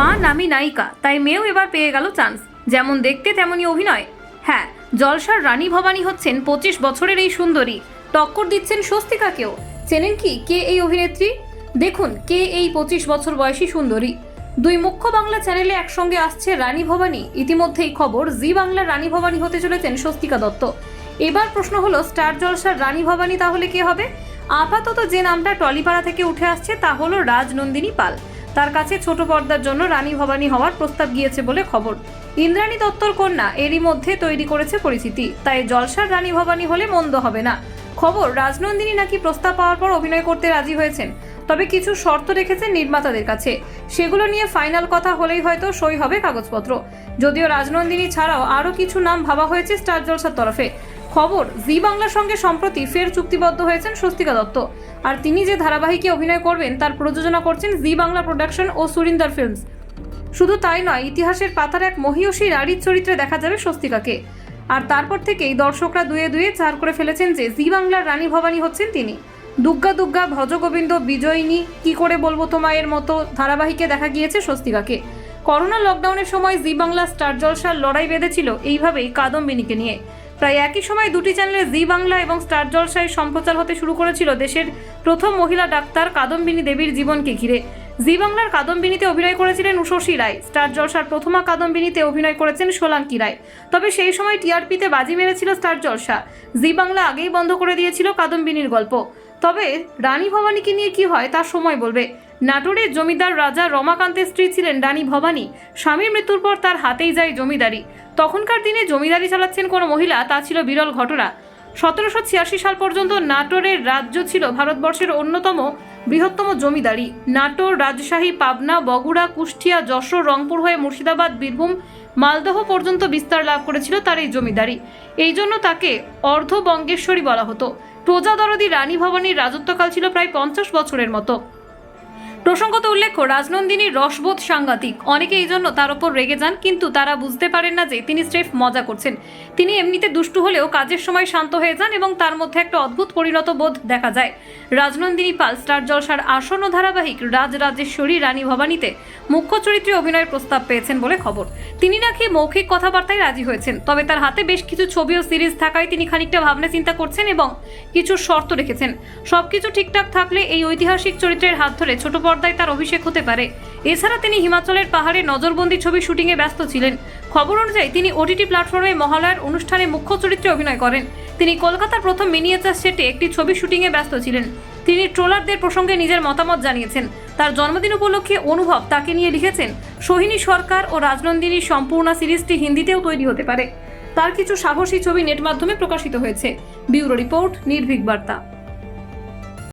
মা নামী নায়িকা, তাই মেয়েও এবার পেয়ে গেল চান্স। যেমন দেখতে তেমনই অভিনয়। হ্যাঁ, জলসার রানী ভবানী হচ্ছেন 25 বছরের এই সুন্দরী। টক্কর দিচ্ছেন স্বস্তিকাকেও। চেনেন কি কে এই অভিনেত্রী? দেখুন কে এই 25 বছর বয়সী সুন্দরী। দুই মুখ্য বাংলা চ্যানেলে একসঙ্গে আসছে রানী ভবানী। ইতিমধ্যেই খবর, জি বাংলার রানী ভবানী হতে চলেছেন স্বস্তিকা দত্ত। এবার প্রশ্ন হলো, স্টার জলসার রানী ভবানী তাহলে কে হবে? আপাতত যে নামটা টলিপাড়া থেকে উঠে আসছে তা হলো রাজনন্দিনী পাল। তার কাছে ছোট পর্দার জন্য রানী ভবানী হওয়ার প্রস্তাব গিয়েছে বলে খবর। ইন্দ্রাণী দত্তর কন্যা এরই মধ্যে তৈরি করেছে পরিচিতি, তাই জলসার রানী ভবানী হলে মন্দ হবে না। খবর, রাজনন্দিনী নাকি প্রস্তাব পাওয়ার পর অভিনয় করতে রাজি হয়েছেন, তবে কিছু শর্ত রেখেছেন নির্মাতাদের কাছে। সেগুলো নিয়ে ফাইনাল কথা হলেই হয়তো সই হবে কাগজপত্র। যদিও রাজনন্দিনী ছাড়াও আরও কিছু নাম ভাবা হয়েছে স্টার জলসার তরফে। খবর, জি বাংলার সঙ্গে সম্প্রতি ফের চুক্তিবদ্ধ হয়েছেন স্বস্তিকা দত্ত। আর তিনি যে ধারাবাহিকে অভিনয় করবেন তার প্রযোজনা করছেন জি বাংলা প্রোডাকশন ও সুরিন্দর ফিল্মস। শুধু তাই নয়, ইতিহাসের পাতার এক মহিয়সী নারীর চরিত্রে দেখা যাবে স্বস্তিকাকে। আর তারপর থেকেই দর্শকরা দুয়ে দুয়ে চার করে ফেলেছেন যে জি বাংলার রানী ভবানী হচ্ছেন তিনি। দুগ্গা দুগ্গা, ভজগোবিন্দ, বিজয়িনী, কি করে বলবো তোমায়ের মতো ধারাবাহিকে দেখা গিয়েছে স্বস্তিকাকে। করোনা লকডাউনের সময় জি বাংলা স্টার জলসার লড়াই বেঁধেছিল এইভাবেই কাদম্বিনীকে নিয়ে। প্রায় একই সময় দুটি চ্যানেলে জি বাংলা এবং স্টার জলসায় সম্প্রচার হতে শুরু করেছিল দেশের প্রথম মহিলা ডাক্তার কাদম্বিনী দেবীর জীবনকে ঘিরে। জি বাংলার কাদম্বিনীতে অভিনয় করেছিলেন উষসী রায়। স্টার জলসার প্রথমা কাদম্বিনীতে অভিনয় করেছেন সোলাঙ্কি রায়। তবে সেই সময় টিআরপিতে বাজি মেরেছিল স্টার জলসা। জি বাংলা আগেই বন্ধ করে দিয়েছিল কাদম্বিনীর গল্প। তবে রানী ভবানীকে নিয়ে কি হয় তা সময় বলবে। নাটোরের জমিদার রাজা রমাকান্তের স্ত্রী ছিলেন রানী ভবানী। স্বামীর মৃত্যুর পর তার হাতেই যায় জমিদারি। তখনকার দিনে জমিদারি চালাচ্ছেন কোনো মহিলা, তা ছিল বিরল ঘটনা। 1786 সাল পর্যন্ত নাটোরের রাজ্য ছিল ভারতবর্ষের অন্যতম বৃহত্তম জমিদারি। নাটোর, রাজশাহী, পাবনা, বগুড়া, কুষ্টিয়া, যশোর, রংপুর হয়ে মুর্শিদাবাদ, বীরভূম, মালদহ পর্যন্ত বিস্তার লাভ করেছিল তার এই জমিদারি। এই জন্য তাকে অর্ধবঙ্গেশ্বরী বলা হতো। প্রজাদরদী রানী ভবানীর রাজত্বকাল ছিল প্রায় 50 বছরের মতো। প্রসঙ্গত উল্লেখ্য, রাজনন্দিনীর রসবোধ সাংঘাতিক। অনেকে এই জন্য তার ওপর রেগে যান, কিন্তু তারা বুঝতে পারেন না যে তিনি স্রেফ মজা করছেন। তিনি এমনিতে দুষ্টু হলেও কাজের সময় শান্ত হয়ে যান এবং তার মধ্যে একটা অদ্ভুত পরিণত বোধ দেখা যায়। রাজনন্দিনী পাল স্টার জলসার আসন্ন ধারাবাহিক রাজরাজেশ্বরী রানী ভবানীতে মুখ্য চরিত্রে অভিনয়ের প্রস্তাব পেয়েছেন বলে খবর। তিনি নাকি মৌখিক কথাবার্তায় রাজি হয়েছেন, তবে তার হাতে বেশ কিছু ছবি ও সিরিজ থাকায় তিনি খানিকটা ভাবনা চিন্তা করছেন এবং কিছু শর্ত রেখেছেন। সবকিছু ঠিকঠাক থাকলে এই ঐতিহাসিক চরিত্রের হাত ধরে ছোট পর্দায় তার অভিষেক হতে পারে। এছাড়া তিনি হিমাচলের পাহাড়ে নজরবন্দি ছবি শুটিংয়ে ব্যস্ত ছিলেন। খবর অনুযায়ী তিনি ওটিটি প্ল্যাটফর্মে মহালয়ার অনুষ্ঠানে মুখ্য চরিত্রে অভিনয় করেন। তিনি কলকাতার প্রথম মিনিয়েচার সেটে একটি ছবি শুটিংয়ে ব্যস্ত ছিলেন। তিনি ট্রোলারদের প্রসঙ্গে নিজের মতামত জানিয়েছেন। তার জন্মদিন উপলক্ষে অনুভব তাকে নিয়ে লিখেছেন, সোহিনী সরকার ও রাজনন্দিনীর সম্পূর্ণ সিরিজটি হিন্দিতেও তৈরি হতে পারে। তার কিছু সাহসী ছবি নেট মাধ্যমে প্রকাশিত হয়েছে। ব্যুরো রিপোর্ট, নির্ভীক বার্তা।